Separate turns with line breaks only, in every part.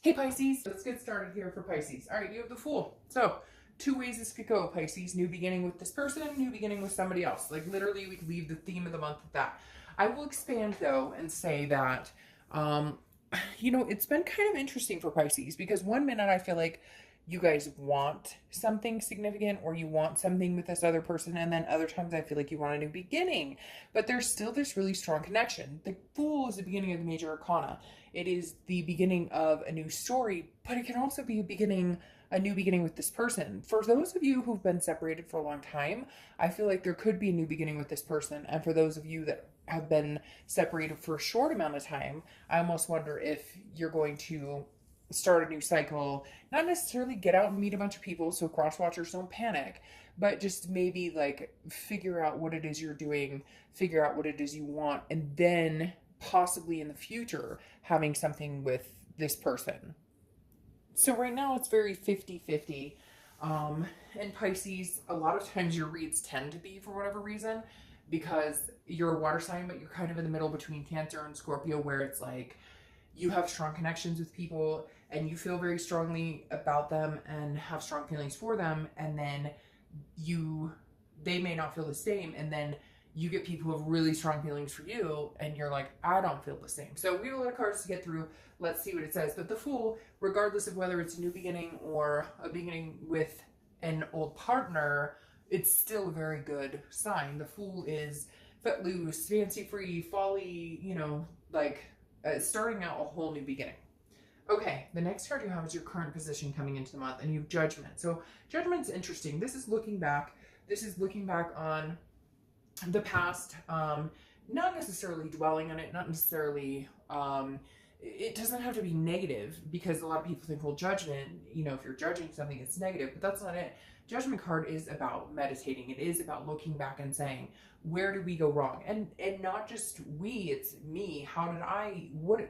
Hey Pisces, let's get started here for Pisces. All right, you have the Fool. So, two ways this could go, Pisces. New beginning with this person, new beginning with somebody else. Like literally, we could leave the theme of the month at that. I will expand though and say that, um, it's been kind of interesting for Pisces because one minute I feel like you guys want something significant or you want something with this other person, and then other times I feel like you want a new beginning, but there's still this really strong connection. The Fool is the beginning of the major arcana. It is the beginning of a new story, but it can also be a new beginning with this person. For those of you who've been separated for a long time, I feel like there could be a new beginning with this person. And for those of you that have been separated for a short amount of time, I almost wonder if you're going to start a new cycle, not necessarily get out and meet a bunch of people, so cross watchers don't panic, but just maybe like figure out what it is you're doing, figure out what it is you want, and then possibly in the future having something with this person. So right now it's very 50-50. And Pisces, a lot of times your reads tend to be for whatever reason because you're a water sign, but you're kind of in the middle between Cancer and Scorpio, where it's like you have strong connections with people and you feel very strongly about them and have strong feelings for them, and then you they may not feel the same, and then you get people who have really strong feelings for you and you're like, I don't feel the same. So we have a lot of cards to get through. Let's see what it says. But the Fool, regardless of whether it's a new beginning or a beginning with an old partner, it's still a very good sign. The Fool is footloose, fancy free, folly, starting out a whole new beginning. Okay, the next card you have is your current position coming into the month, and you have Judgment. So Judgment's interesting. This is looking back. This is looking back on the past, not necessarily dwelling on it, not necessarily, it doesn't have to be negative, because a lot of people think, well, judgment, if you're judging something, it's negative, but that's not it. Judgment card is about meditating. It is about looking back and saying, where did we go wrong? And not just we, it's me. How did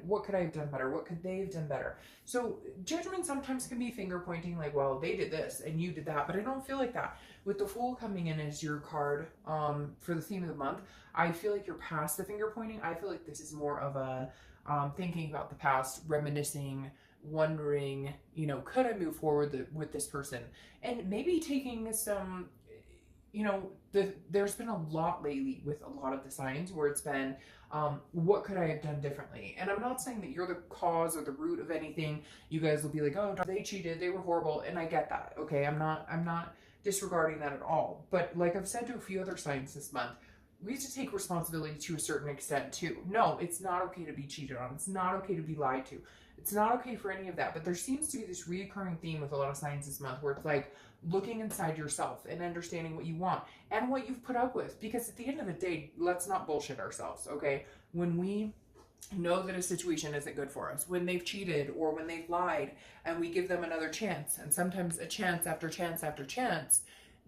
what could I have done better? What could they have done better? So judgment sometimes can be finger pointing, like, well, they did this and you did that, but I don't feel like that. With the Fool coming in as your card, for the theme of the month, I feel like you're past the finger pointing. I feel like this is more of a thinking about the past, reminiscing, wondering, could I move forward with this person? And maybe taking some, there's been a lot lately with a lot of the signs where it's been, what could I have done differently? And I'm not saying that you're the cause or the root of anything. You guys will be like, oh, they cheated, they were horrible, and I get that. Okay, I'm not disregarding that at all. But like I've said to a few other signs this month, we have to take responsibility to a certain extent too. No, it's not okay to be cheated on. It's not okay to be lied to. It's not okay for any of that. But there seems to be this reoccurring theme with a lot of signs this month where it's like looking inside yourself and understanding what you want and what you've put up with. Because at the end of the day, let's not bullshit ourselves, okay? When we know that a situation isn't good for us, when they've cheated or when they've lied, and we give them another chance, and sometimes a chance after chance after chance,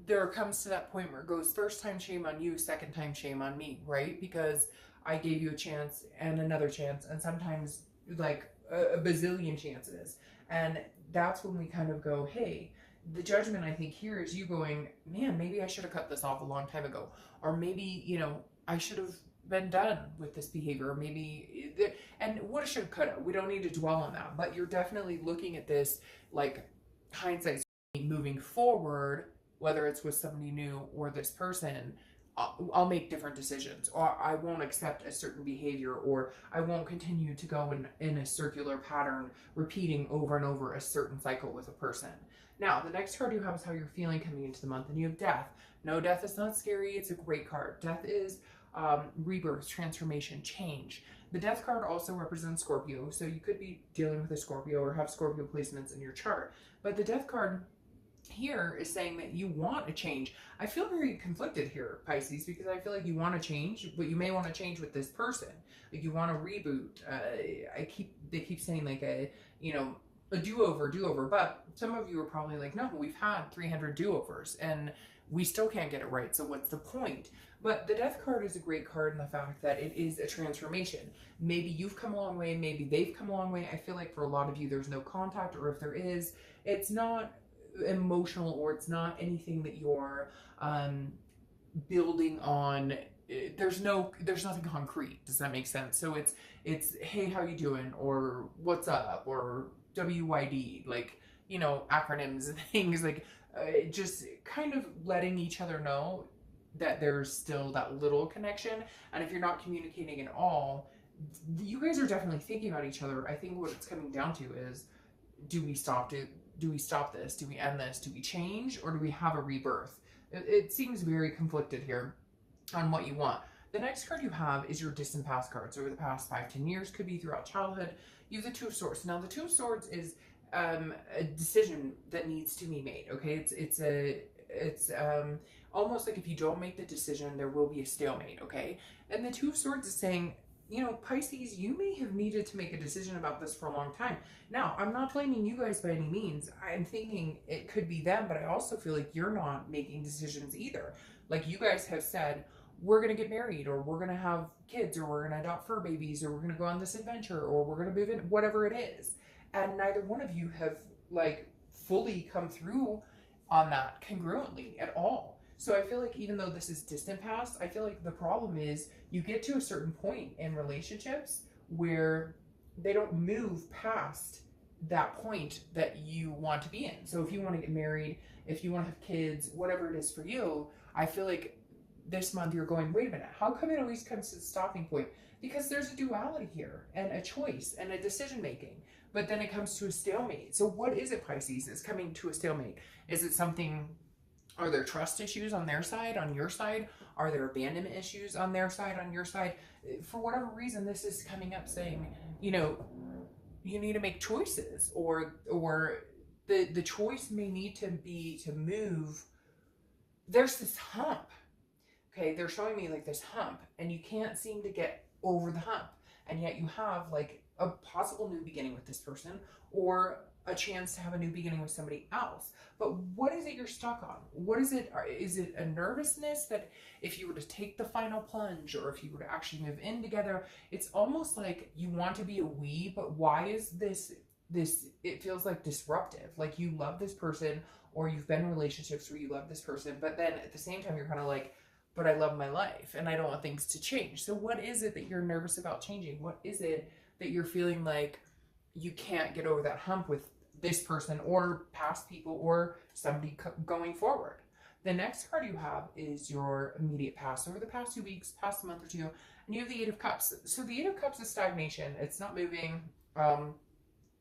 there comes to that point where it goes, first time shame on you, second time shame on me, right? Because I gave you a chance and another chance, and sometimes like a bazillion chances. And that's when we kind of go, hey, the judgment I think here is you going, man, maybe I should have cut this off a long time ago. Or maybe, I should have been done with this behavior. Or maybe, and what should have, could have. We don't need to dwell on that. But you're definitely looking at this like hindsight moving forward, whether it's with somebody new or this person. I'll make different decisions, or I won't accept a certain behavior, or I won't continue to go in a circular pattern, repeating over and over a certain cycle with a person. Now, the next card you have is how you're feeling coming into the month, and you have Death. No, Death is not scary. It's a great card. Death is rebirth, transformation, change. The Death card also represents Scorpio, so you could be dealing with a Scorpio or have Scorpio placements in your chart. But the Death card here is saying that you want a change. I feel very conflicted here, Pisces, because I feel like you want to change, but you may want to change with this person. Like you want to reboot. They keep saying like a do-over. But some of you are probably like, no, we've had 300 do-overs and we still can't get it right. So what's the point? But the Death card is a great card in the fact that it is a transformation. Maybe you've come a long way, maybe they've come a long way. I feel like for a lot of you, there's no contact, or if there is, it's not emotional, or it's not anything that you're building on there's nothing concrete. Does that make sense? So it's hey, how you doing, or what's up, or WYD, like, you know, acronyms and things, like just kind of letting each other know that there's still that little connection. And if you're not communicating at all, you guys are definitely thinking about each other. I think what it's coming down to is, do we stop this? Do we end this? Do we change, or do we have a rebirth? It seems very conflicted here on what you want. The next card you have is your distant past cards. Over the past 5-10 years, could be throughout childhood. You have the Two of Swords. Now the Two of Swords is a decision that needs to be made. Okay, it's almost like if you don't make the decision, there will be a stalemate. Okay, and the Two of Swords is saying, you know, Pisces, you may have needed to make a decision about this for a long time. Now, I'm not blaming you guys by any means. I'm thinking it could be them, but I also feel like you're not making decisions either. Like, you guys have said, we're going to get married, or we're going to have kids, or we're going to adopt fur babies, or we're going to go on this adventure, or we're going to move in, whatever it is. And neither one of you have, like, fully come through on that congruently at all. So I feel like even though this is distant past, I feel like the problem is you get to a certain point in relationships where they don't move past that point that you want to be in. So if you want to get married, if you want to have kids, whatever it is for you, I feel like this month you're going, wait a minute, how come it always comes to the stopping point? Because there's a duality here and a choice and a decision making, but then it comes to a stalemate. So what is it, Pisces, that's coming to a stalemate? Is it something... Are there trust issues on their side, on your side? Are there abandonment issues on their side, on your side? For whatever reason, this is coming up saying, you know, you need to make choices, or the choice may need to be to move. There's this hump. Okay, they're showing me like this hump, and you can't seem to get over the hump. And yet you have like a possible new beginning with this person, or a chance to have a new beginning with somebody else. But what is it you're stuck on? What is it? Is it a nervousness that if you were to take the final plunge, or if you were to actually move in together, it's almost like you want to be a we, but why is this, it feels like disruptive. Like you love this person, or you've been in relationships where you love this person, but then at the same time, you're kind of like, but I love my life and I don't want things to change. So what is it that you're nervous about changing? What is it that you're feeling like you can't get over that hump with this person, or past people, or somebody going forward? The next card you have is your immediate past. Over the past 2 weeks, past a month or two, and you have the Eight of Cups. So the Eight of Cups is stagnation. It's not moving.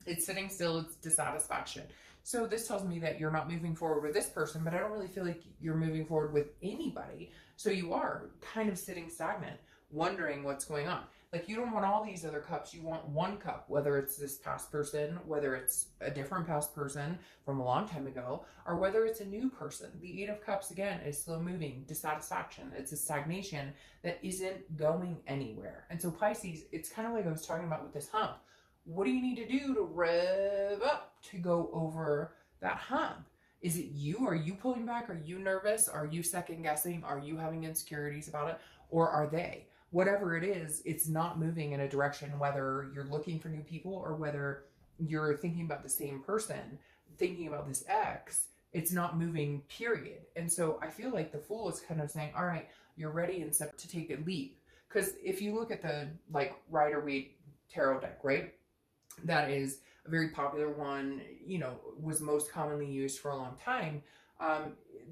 It's sitting still. It's dissatisfaction. So this tells me that you're not moving forward with this person, but I don't really feel like you're moving forward with anybody. So you are kind of sitting stagnant, wondering what's going on. Like, you don't want all these other cups. You want one cup, whether it's this past person, whether it's a different past person from a long time ago, or whether it's a new person. The Eight of Cups, again, is slow moving, dissatisfaction. It's a stagnation that isn't going anywhere. And so Pisces, it's kind of like I was talking about with this hump. What do you need to do to rev up to go over that hump? Is it you? Are you pulling back? Are you nervous? Are you second guessing? Are you having insecurities about it? Or are they? Whatever it is, it's not moving in a direction, whether you're looking for new people or whether you're thinking about the same person, thinking about this ex, it's not moving, period. And so I feel like the Fool is kind of saying, all right, you're ready and set to take a leap. Because if you look at the like Rider-Waite tarot deck, right? That is a very popular one, you know, was most commonly used for a long time.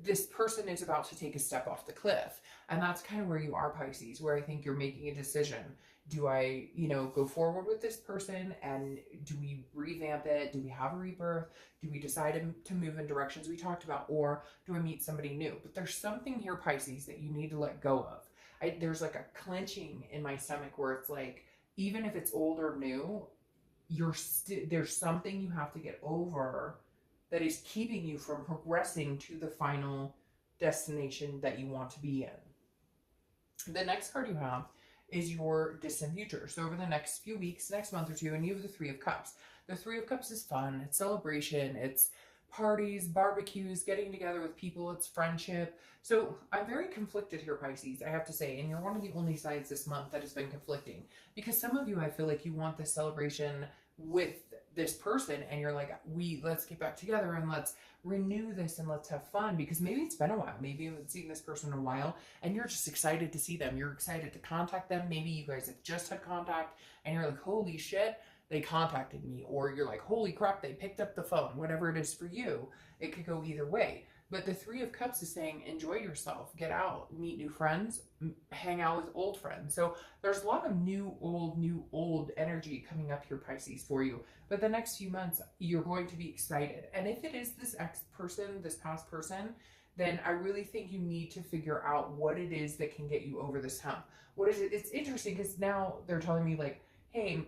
This person is about to take a step off the cliff. And that's kind of where you are, Pisces, where I think you're making a decision. Do I, you know, go forward with this person, and do we revamp it? Do we have a rebirth? Do we decide to move in directions we talked about? Or do I meet somebody new? But there's something here, Pisces, that you need to let go of. There's like a clenching in my stomach where it's like, even if it's old or new, there's something you have to get over that is keeping you from progressing to the final destination that you want to be in. The next card you have is your distant future. So over the next few weeks, next month or two, and you have the Three of Cups. The Three of Cups is fun. It's celebration. It's parties, barbecues, getting together with people. It's friendship. So I'm very conflicted here, Pisces, I have to say. And you're one of the only signs this month that has been conflicting. Because some of you, I feel like you want this celebration with this person and you're like, let's get back together and let's renew this and let's have fun, because maybe it's been a while. Maybe you haven't seen this person in a while and you're just excited to see them. You're excited to contact them. Maybe you guys have just had contact and you're like, holy shit, they contacted me. Or you're like, holy crap, they picked up the phone. Whatever it is for you, it could go either way. But the Three of Cups is saying, enjoy yourself, get out, meet new friends, hang out with old friends. So there's a lot of new, old energy coming up here, Pisces, for you. But the next few months, you're going to be excited. And if it is this ex person, this past person, then I really think you need to figure out what it is that can get you over this hump. What is it? It's interesting because now they're telling me like, hey,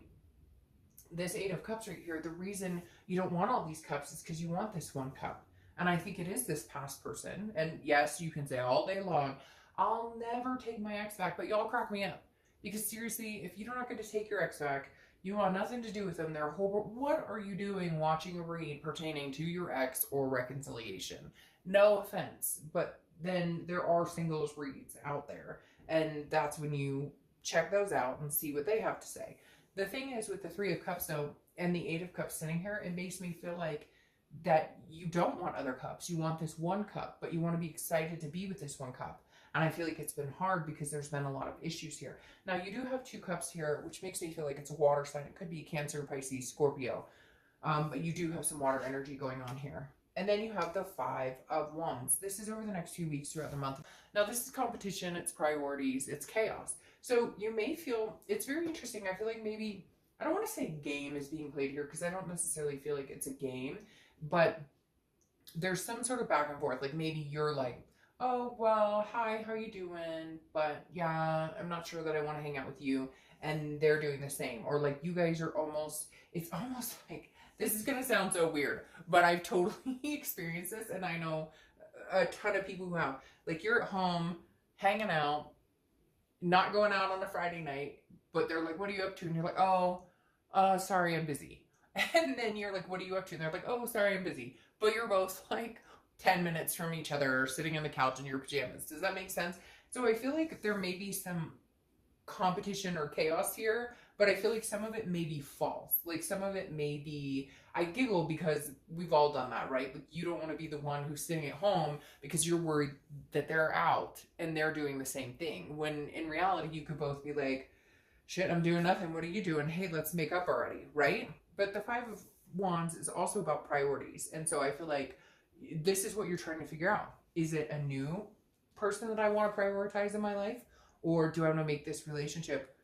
this Eight of Cups right here, the reason you don't want all these cups is because you want this one cup. And I think it is this past person. And yes, you can say all day long, I'll never take my ex back, but y'all crack me up. Because seriously, if you're not going to take your ex back, you want nothing to do with them. Their whole, what are you doing watching a read pertaining to your ex or reconciliation? No offense, but then there are singles reads out there. And that's when you check those out and see what they have to say. The thing is with the Three of Cups though, and the Eight of Cups sitting here, it makes me feel like that you don't want other cups. You want this one cup, but you want to be excited to be with this one cup. And I feel like it's been hard because there's been a lot of issues here. Now, you do have two cups here, which makes me feel like it's a water sign. It could be Cancer, Pisces, Scorpio. But you do have some water energy going on here. And then you have the Five of Wands. This is over the next few weeks throughout the month. Now, this is competition, it's priorities, it's chaos. So you may feel, it's very interesting. I feel like maybe, I don't want to say game is being played here because I don't necessarily feel like it's a game. But there's some sort of back and forth. Like maybe you're like, oh, well, hi, how you doing? But yeah, I'm not sure that I want to hang out with you. And they're doing the same. Or like you guys are almost, it's almost like, this is going to sound so weird, but I've totally experienced this. And I know a ton of people who have. Like you're at home, hanging out, not going out on a Friday night, but they're like, what are you up to? And you're like, oh, sorry, I'm busy. And then you're like, what are you up to? And they're like, oh, sorry, I'm busy. But you're both like 10 minutes from each other, sitting on the couch in your pajamas. Does that make sense? So I feel like there may be some competition or chaos here, but I feel like some of it may be false. Like some of it may be, I giggle because we've all done that, right? Like you don't want to be the one who's sitting at home because you're worried that they're out and they're doing the same thing. When in reality, you could both be like, shit, I'm doing nothing. What are you doing? Hey, let's make up already, right? But the Five of Wands is also about priorities. And so I feel like this is what you're trying to figure out. Is it a new person that I want to prioritize in my life? Or do I want to make this relationship,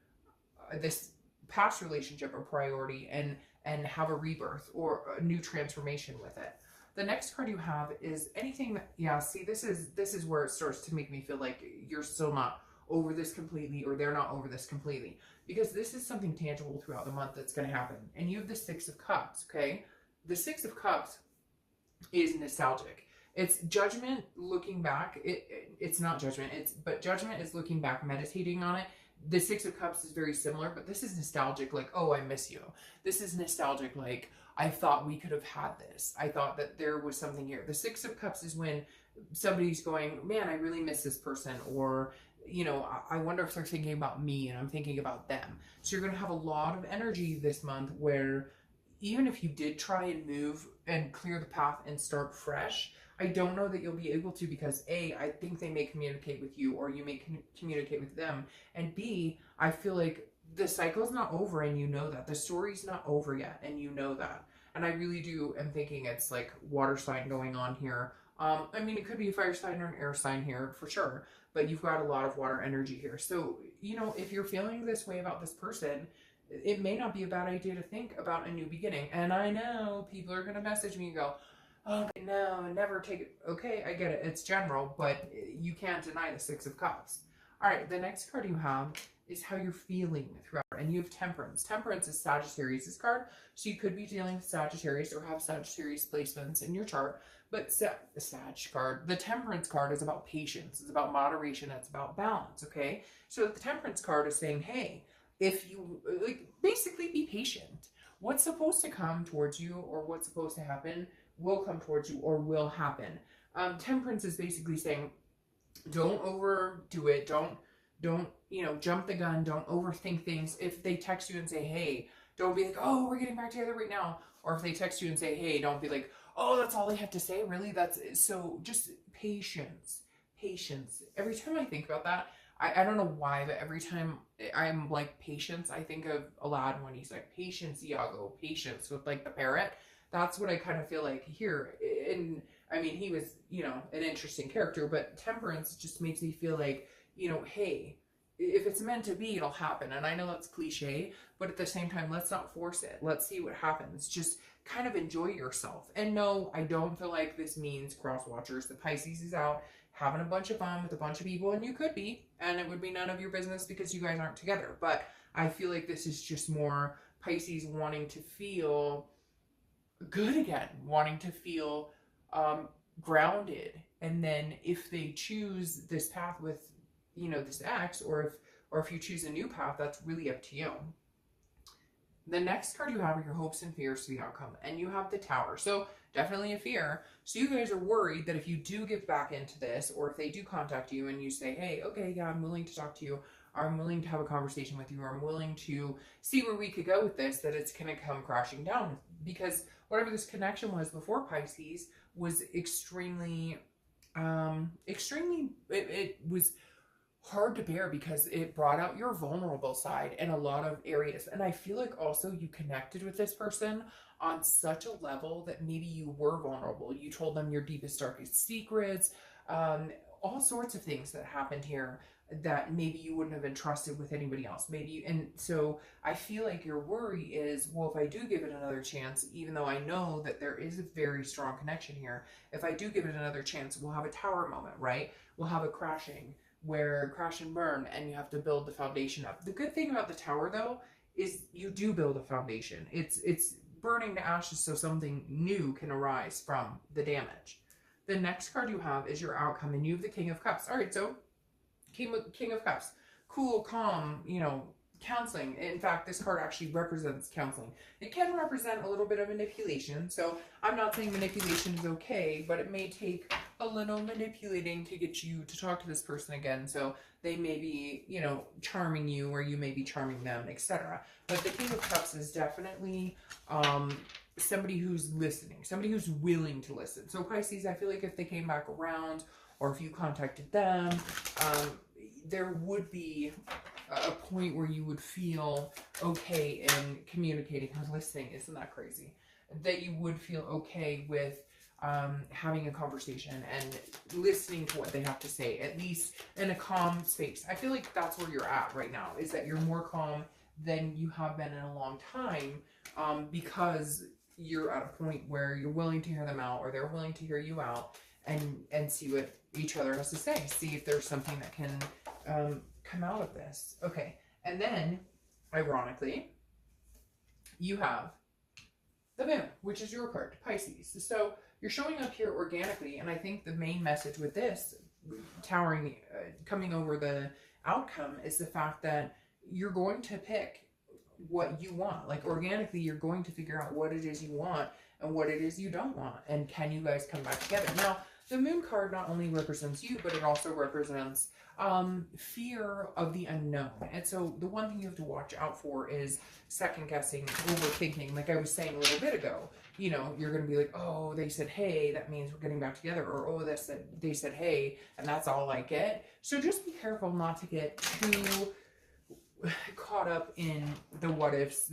this past relationship, a priority and have a rebirth or a new transformation with it? The next card you have is anything that, yeah, see, this is where it starts to make me feel like you're still not over this completely, or they're not over this completely, because this is something tangible throughout the month that's going to happen. And you have the Six of Cups, okay? The Six of Cups is nostalgic. It's judgment looking back. It's not judgment, but judgment is looking back, meditating on it. The Six of Cups is very similar, but this is nostalgic, like, oh, I miss you. This is nostalgic, like, I thought we could have had this. I thought that there was something here. The Six of Cups is when somebody's going, man, I really miss this person, or you know, I wonder if they're thinking about me and I'm thinking about them. So you're going to have a lot of energy this month where even if you did try and move and clear the path and start fresh, I don't know that you'll be able to, because A, I think they may communicate with you or you may communicate with them. And B, I feel like the cycle's not over and you know that. The story's not over yet and you know that. And I really do am thinking it's like water sign going on here. I mean, it could be a fire sign or an air sign here for sure, but you've got a lot of water energy here. So, you know, if you're feeling this way about this person, it may not be a bad idea to think about a new beginning. And I know people are going to message me and go, oh, no, never take it. Okay, I get it. It's general, but you can't deny the Six of Cups. All right, the next card you have is how you're feeling throughout. And you have Temperance. Temperance is Sagittarius' card. So you could be dealing with Sagittarius or have Sagittarius placements in your chart. But the Sag card, the Temperance card is about patience. It's about moderation. It's about balance, okay? So the Temperance card is saying, hey, if you, like, basically be patient. What's supposed to come towards you or what's supposed to happen will come towards you or will happen. Temperance is basically saying, don't overdo it. Don't, you know, jump the gun. Don't overthink things. If they text you and say, hey, Don't be like, oh, we're getting back together right now. Or if they text you and say, hey, don't be like, oh, that's all they have to say. Really? That's so just patience. Patience. Every time I think about that, I don't know why, but every time I'm like patience, I think of Aladdin when he's like, patience, Iago, patience with like the parrot. That's what I kind of feel like here. And I mean, he was, an interesting character, but temperance just makes me feel like, hey, if it's meant to be, it'll happen. And I know that's cliche, but at the same time, let's not force it. Let's see what happens. Just kind of enjoy yourself. And no, I don't feel like this means cross watchers. The Pisces is out having a bunch of fun with a bunch of people, and you could be, and it would be none of your business because you guys aren't together. But I feel like this is just more Pisces wanting to feel good again, wanting to feel grounded. And then if they choose this path with, this ex, or if you choose a new path, that's really up to you. The next card you have are your hopes and fears to the outcome, and you have the Tower. So definitely a fear. So you guys are worried that if you do get back into this, or if they do contact you and you say, hey, okay, yeah, I'm willing to talk to you, or I'm willing to have a conversation with you, or I'm willing to see where we could go with this, that it's going to come crashing down. Because whatever this connection was before Pisces was extremely, it was hard to bear because it brought out your vulnerable side in a lot of areas. And I feel like also you connected with this person on such a level that maybe you were vulnerable. You told them your deepest, darkest secrets, all sorts of things that happened here that maybe you wouldn't have entrusted with anybody else. And so I feel like your worry is, well, if I do give it another chance, even though I know that there is a very strong connection here, if I do give it another chance, we'll have a Tower moment, right? We'll have a crash and burn, and you have to build the foundation up. The good thing about the Tower, though, is you do build a foundation. It's burning to ashes so something new can arise from the damage. The next card you have is your outcome, and you have the King of Cups. All right, so King of Cups, cool, calm, counseling. In fact, this card actually represents counseling. It can represent a little bit of manipulation. So I'm not saying manipulation is okay, but it may take a little manipulating to get you to talk to this person again. So they may be, charming you, or you may be charming them, etc. But the King of Cups is definitely somebody who's listening, somebody who's willing to listen. So Pisces, I feel like if they came back around, or if you contacted them, there would be a point where you would feel okay in communicating or listening. Isn't that crazy? That you would feel okay with having a conversation and listening to what they have to say, at least in a calm space. I feel like that's where you're at right now, is that you're more calm than you have been in a long time, because you're at a point where you're willing to hear them out, or they're willing to hear you out, and see what each other has to say. See if there's something that can come out of this. Okay, and then, ironically, you have the Moon, which is your card, Pisces. So you're showing up here organically, and I think the main message with this towering, coming over the outcome, is the fact that you're going to pick what you want. Like, organically, you're going to figure out what it is you want and what it is you don't want, and can you guys come back together. Now, the Moon card not only represents you, but it also represents fear of the unknown. And so the one thing you have to watch out for is second guessing, overthinking. Like I was saying a little bit ago, you're going to be like, oh, they said, hey, that means we're getting back together. Or, oh, they said, hey, and that's all I get. So just be careful not to get too caught up in the what ifs,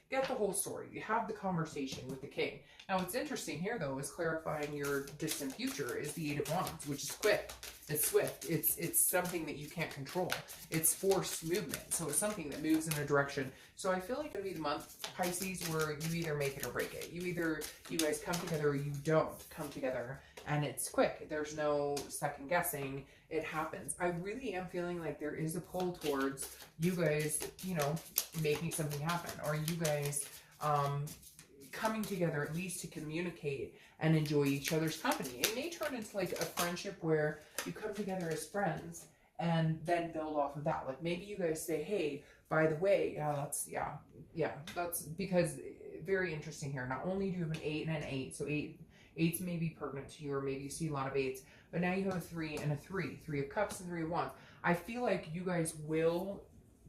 get the whole story. You have the conversation with the King. Now, what's interesting here, though, is clarifying your distant future is the Eight of Wands, which is quick. It's swift. It's something that you can't control. It's forced movement. So it's something that moves in a direction. So I feel like it'll be the month, Pisces, where you either make it or break it. You guys come together, or you don't come together. And it's quick. There's no second guessing. It happens. I really am feeling like there is a pull towards you guys, making something happen, or you guys coming together at least to communicate and enjoy each other's company. It may turn into like a friendship where you come together as friends and then build off of that. Like maybe you guys say, hey, by the way, that's because very interesting here. Not only do you have an 8 and an 8, so eights may be pertinent to you, or maybe you see a lot of 8s, but now you have a 3 and a 3 of Cups and 3 of Wands. I feel like you guys will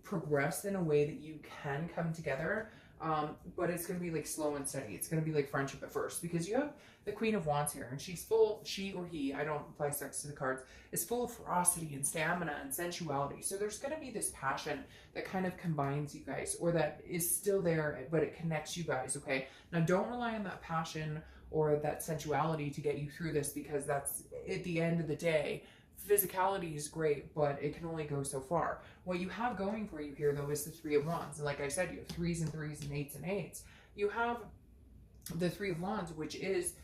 progress in a way that you can come together. But it's going to be like slow and steady. It's going to be like friendship at first, because you have the Queen of Wands here, and she's full, she or he, I don't apply sex to the cards, is full of ferocity and stamina and sensuality. So there's going to be this passion that kind of combines you guys, or that is still there, but it connects you guys, okay? Now don't rely on that passion or that sensuality to get you through this, because that's, at the end of the day, physicality is great, but it can only go so far. What you have going for you here, though, is the Three of Wands. And like I said, you have 3s and 3s and 8s and 8s. You have the Three of Wands, which is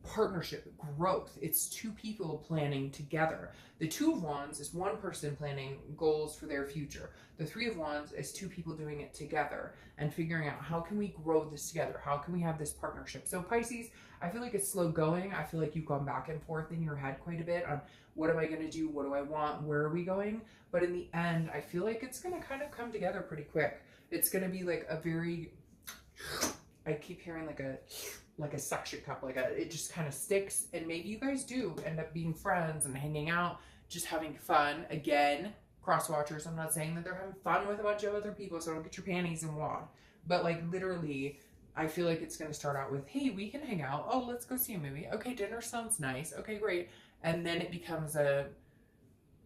partnership, growth. It's two people planning together. The Two of Wands is one person planning goals for their future. The Three of Wands is two people doing it together and figuring out, how can we grow this together? How can we have this partnership? So Pisces, I feel like it's slow going. I feel like you've gone back and forth in your head quite a bit on, what am I going to do? What do I want? Where are we going? But in the end, I feel like it's going to kind of come together pretty quick. It's going to be like a very, I keep hearing like a suction cup, it just kind of sticks. And maybe you guys do end up being friends and hanging out, just having fun. Again, cross watchers, I'm not saying that they're having fun with a bunch of other people, so don't get your panties in wad. But like literally, I feel like it's going to start out with, hey, we can hang out. Oh, let's go see a movie. Okay, dinner sounds nice. Okay, great. And then it becomes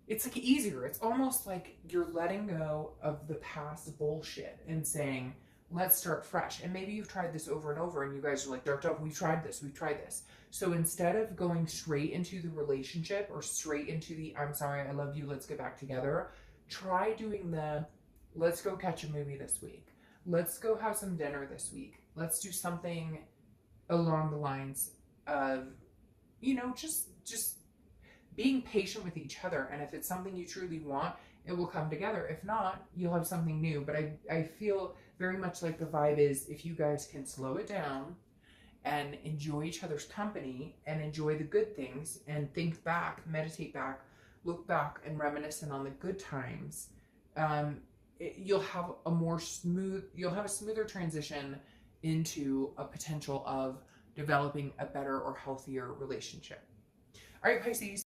it's like easier. It's almost like you're letting go of the past bullshit and saying, let's start fresh. And maybe you've tried this over and over and you guys are like, we've tried this. So instead of going straight into the relationship or straight into the, I'm sorry, I love you, let's get back together, try doing the, let's go catch a movie this week. Let's go have some dinner this week. Let's do something along the lines of, just being patient with each other. And if it's something you truly want, it will come together. If not, you'll have something new. But I feel very much like the vibe is, if you guys can slow it down and enjoy each other's company and enjoy the good things and think back, meditate back, look back and reminiscent on the good times, you'll have a smoother transition into a potential of developing a better or healthier relationship. All right, Pisces.